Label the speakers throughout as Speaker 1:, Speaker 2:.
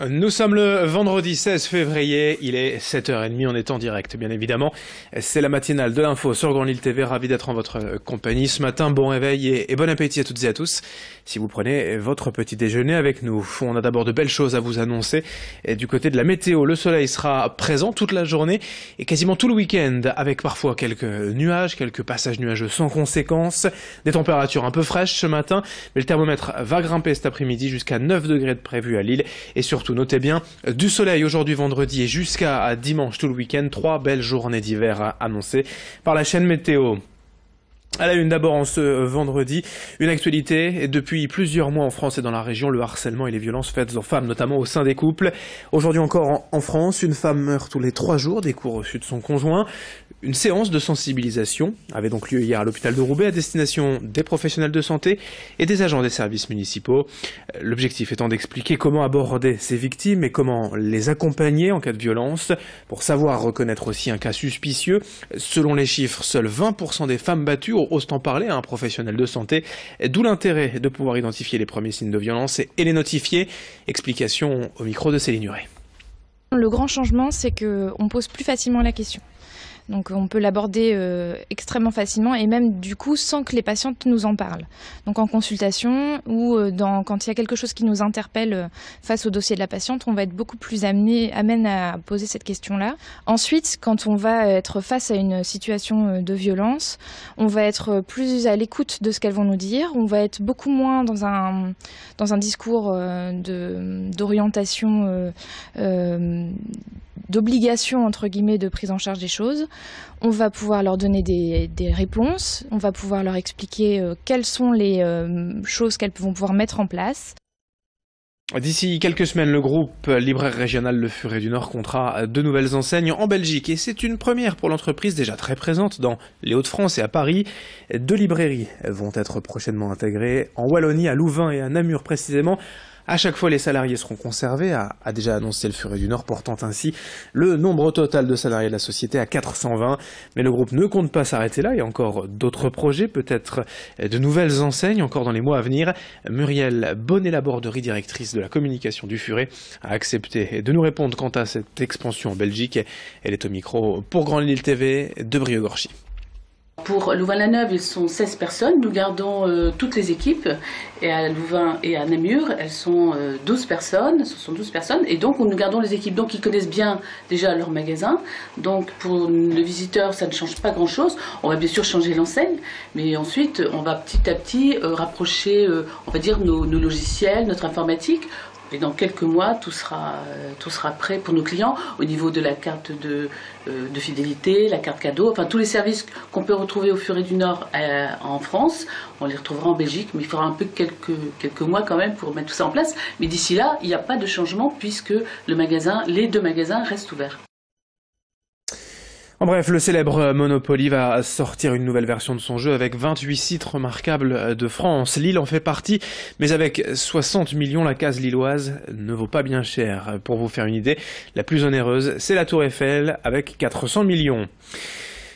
Speaker 1: Nous sommes le vendredi 16 février, il est 7h30, on est en direct bien évidemment. C'est la matinale de l'info sur Grand Lille TV, ravi d'être en votre compagnie ce matin. Bon réveil et bon appétit à toutes et à tous si vous prenez votre petit déjeuner avec nous. On a d'abord de belles choses à vous annoncer. Et du côté de la météo, le soleil sera présent toute la journée et quasiment tout le week-end avec parfois quelques nuages, quelques passages nuageux sans conséquence. Des températures un peu fraîches ce matin, mais le thermomètre va grimper cet après-midi jusqu'à 9 degrés de prévu à Lille et surtout notez bien, du soleil aujourd'hui vendredi et jusqu'à dimanche tout le week-end, 3 belles journées d'hiver annoncées par la chaîne météo. À la une d'abord en ce vendredi, une actualité depuis plusieurs mois en France et dans la région, le harcèlement et les violences faites aux femmes, notamment au sein des couples. Aujourd'hui encore en France, une femme meurt tous les 3 jours des coups reçus de son conjoint. Une séance de sensibilisation avait donc lieu hier à l'hôpital de Roubaix à destination des professionnels de santé et des agents des services municipaux. L'objectif étant d'expliquer comment aborder ces victimes et comment les accompagner en cas de violence. Pour savoir reconnaître aussi un cas suspicieux, selon les chiffres, seuls 20% des femmes battues osent en parler à un professionnel de santé, d'où l'intérêt de pouvoir identifier les premiers signes de violence et les notifier. Explication au micro de Céline Huret.
Speaker 2: Le grand changement, c'est qu'on pose plus facilement la question. Donc on peut l'aborder extrêmement facilement et même du coup sans que les patientes nous en parlent. Donc en consultation ou quand il y a quelque chose qui nous interpelle face au dossier de la patiente, on va être beaucoup plus amène à poser cette question-là. Ensuite, quand on va être face à une situation de violence, on va être plus à l'écoute de ce qu'elles vont nous dire. On va être beaucoup moins dans un discours d'orientation d'obligation entre guillemets de prise en charge des choses. On va pouvoir leur donner des réponses, on va pouvoir leur expliquer quelles sont les choses qu'elles vont pouvoir mettre en place.
Speaker 1: D'ici quelques semaines, le groupe libraire régional Le Furet du Nord comptera 2 nouvelles enseignes en Belgique et c'est une première pour l'entreprise déjà très présente dans les Hauts-de-France et à Paris. 2 librairies vont être prochainement intégrées en Wallonie, à Louvain et à Namur précisément. À chaque fois, les salariés seront conservés, a déjà annoncé le Furet du Nord, portant ainsi le nombre total de salariés de la société à 420. Mais le groupe ne compte pas s'arrêter là, il y a encore d'autres projets, peut-être de nouvelles enseignes encore dans les mois à venir. Muriel Bonnet-Laborderie, directrice de la communication du Furet, a accepté de nous répondre quant à cette expansion en Belgique. Elle est au micro pour Grand Lille TV de Brieux-Gorchy.
Speaker 3: Pour Louvain-la-Neuve, ils sont 16 personnes. Nous gardons toutes les équipes. Et à Louvain et à Namur, elles sont 12 personnes. Ce sont 12 personnes. Et donc, nous gardons les équipes. Donc, ils connaissent bien déjà leur magasin. Donc, pour le visiteur, ça ne change pas grand-chose. On va bien sûr changer l'enseigne. Mais ensuite, on va petit à petit rapprocher, on va dire, nos logiciels, notre informatique. Et dans quelques mois, tout sera prêt pour nos clients au niveau de la carte de fidélité, la carte cadeau, enfin tous les services qu'on peut retrouver au Furet du Nord en France, on les retrouvera en Belgique, mais il faudra un peu quelques mois quand même pour mettre tout ça en place. Mais d'ici là, il n'y a pas de changement puisque les 2 magasins restent ouverts.
Speaker 1: En bref, le célèbre Monopoly va sortir une nouvelle version de son jeu avec 28 sites remarquables de France. Lille en fait partie, mais avec 60 millions, la case lilloise ne vaut pas bien cher. Pour vous faire une idée, la plus onéreuse, c'est la Tour Eiffel avec 400 millions.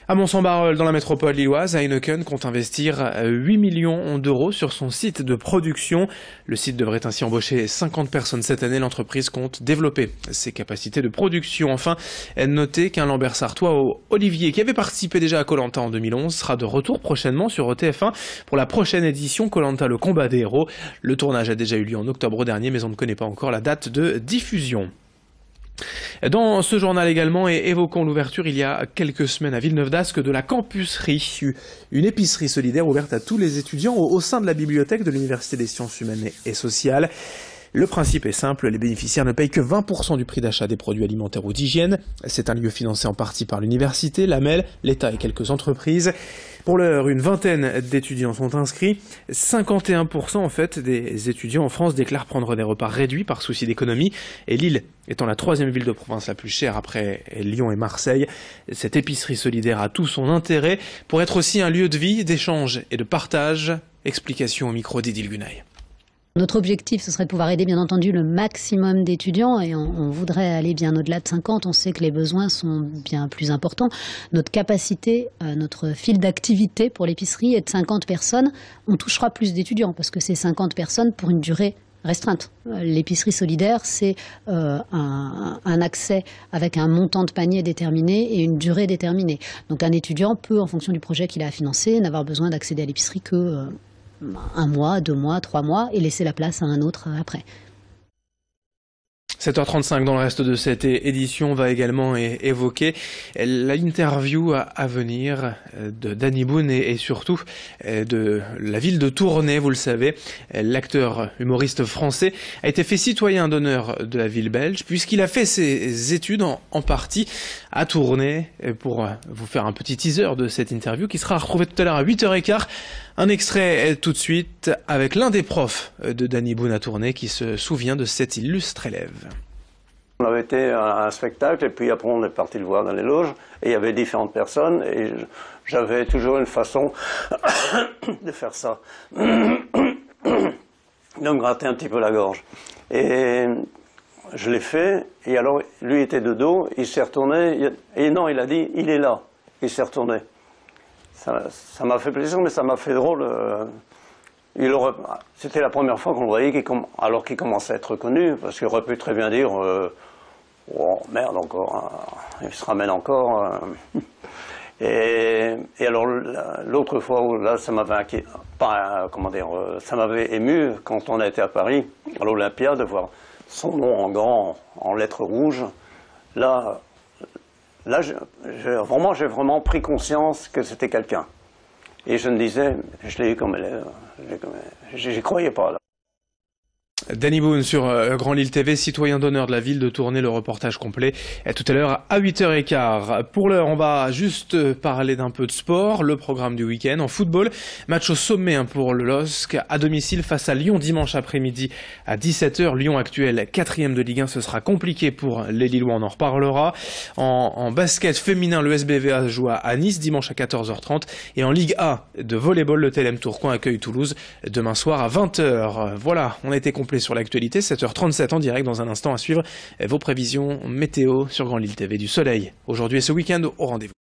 Speaker 1: À Mont-Saint-Barreul, dans la métropole lilloise, Heineken compte investir 8 millions d'euros sur son site de production. Le site devrait ainsi embaucher 50 personnes cette année. L'entreprise compte développer ses capacités de production. Enfin, notez qu'un Lambert Sartois, Olivier, qui avait participé déjà à Koh-Lanta en 2011, sera de retour prochainement sur TF1 pour la prochaine édition Koh-Lanta, le combat des héros. Le tournage a déjà eu lieu en octobre dernier, mais on ne connaît pas encore la date de diffusion. Dans ce journal également, et évoquons l'ouverture il y a quelques semaines à Villeneuve d'Ascq de la Campusserie, une épicerie solidaire ouverte à tous les étudiants au sein de la bibliothèque de l'Université des sciences humaines et sociales. Le principe est simple, les bénéficiaires ne payent que 20% du prix d'achat des produits alimentaires ou d'hygiène. C'est un lieu financé en partie par l'université, l'AMEL, l'État et quelques entreprises. Pour l'heure, une vingtaine d'étudiants sont inscrits. 51% en fait des étudiants en France déclarent prendre des repas réduits par souci d'économie. Et Lille étant la 3e ville de province la plus chère après Lyon et Marseille, cette épicerie solidaire a tout son intérêt pour être aussi un lieu de vie, d'échange et de partage. Explication au micro d'Edil Gunaï.
Speaker 4: Notre objectif, ce serait de pouvoir aider bien entendu le maximum d'étudiants et on voudrait aller bien au-delà de 50. On sait que les besoins sont bien plus importants. Notre capacité, notre fil d'activité pour l'épicerie est de 50 personnes. On touchera plus d'étudiants parce que c'est 50 personnes pour une durée restreinte. L'épicerie solidaire, c'est un accès avec un montant de panier déterminé et une durée déterminée. Donc un étudiant peut, en fonction du projet qu'il a à financer, n'avoir besoin d'accéder à l'épicerie que 1 mois, 2 mois, 3 mois et laisser la place à un autre après.
Speaker 1: 7h35 dans le reste de cette édition, on va également évoquer l'interview à venir de Danny Boone et surtout de la ville de Tournai. Vous le savez, l'acteur humoriste français a été fait citoyen d'honneur de la ville belge puisqu'il a fait ses études en partie à Tournai. Pour vous faire un petit teaser de cette interview qui sera retrouvée tout à l'heure à 8h15. Un extrait tout de suite avec l'un des profs de Danny Boone à Tournai qui se souvient de cet illustre élève.
Speaker 5: On avait été à un spectacle et puis après on est parti le voir dans les loges et il y avait différentes personnes et j'avais toujours une façon de faire ça, de me gratter un petit peu la gorge. Et je l'ai fait et alors lui était de dos, il s'est retourné et non, il a dit il est là, il s'est retourné. Ça m'a fait plaisir, mais ça m'a fait drôle. C'était la première fois qu'on le voyait, alors qu'il commençait à être connu, parce qu'il aurait pu très bien dire oh merde encore, il se ramène encore. Et alors l'autre fois où là, ça m'avait ça m'avait ému quand on a été à Paris, à l'Olympia, de voir son nom en grand, en lettres rouges. Là, j'ai vraiment pris conscience que c'était quelqu'un. Et je me disais, je l'ai eu comme élève, j'y croyais pas là.
Speaker 1: Danny Boone sur Grand Lille TV, citoyen d'honneur de la ville de Tournai, le reportage complet tout à l'heure à 8h15. Pour l'heure, on va juste parler d'un peu de sport, le programme du week-end. En football, match au sommet pour le LOSC, à domicile face à Lyon dimanche après-midi à 17h. Lyon actuel 4e de Ligue 1, ce sera compliqué pour les Lillois, on en reparlera. En basket féminin, le SBVA joue à Nice dimanche à 14h30. Et en Ligue A de volleyball, le TLM Tourcoing accueille Toulouse demain soir à 20h. Voilà, on a été complet sur l'actualité, 7h37 en direct. Dans un instant à suivre vos prévisions météo sur Grand Lille TV. Du soleil aujourd'hui et ce week-end au rendez-vous.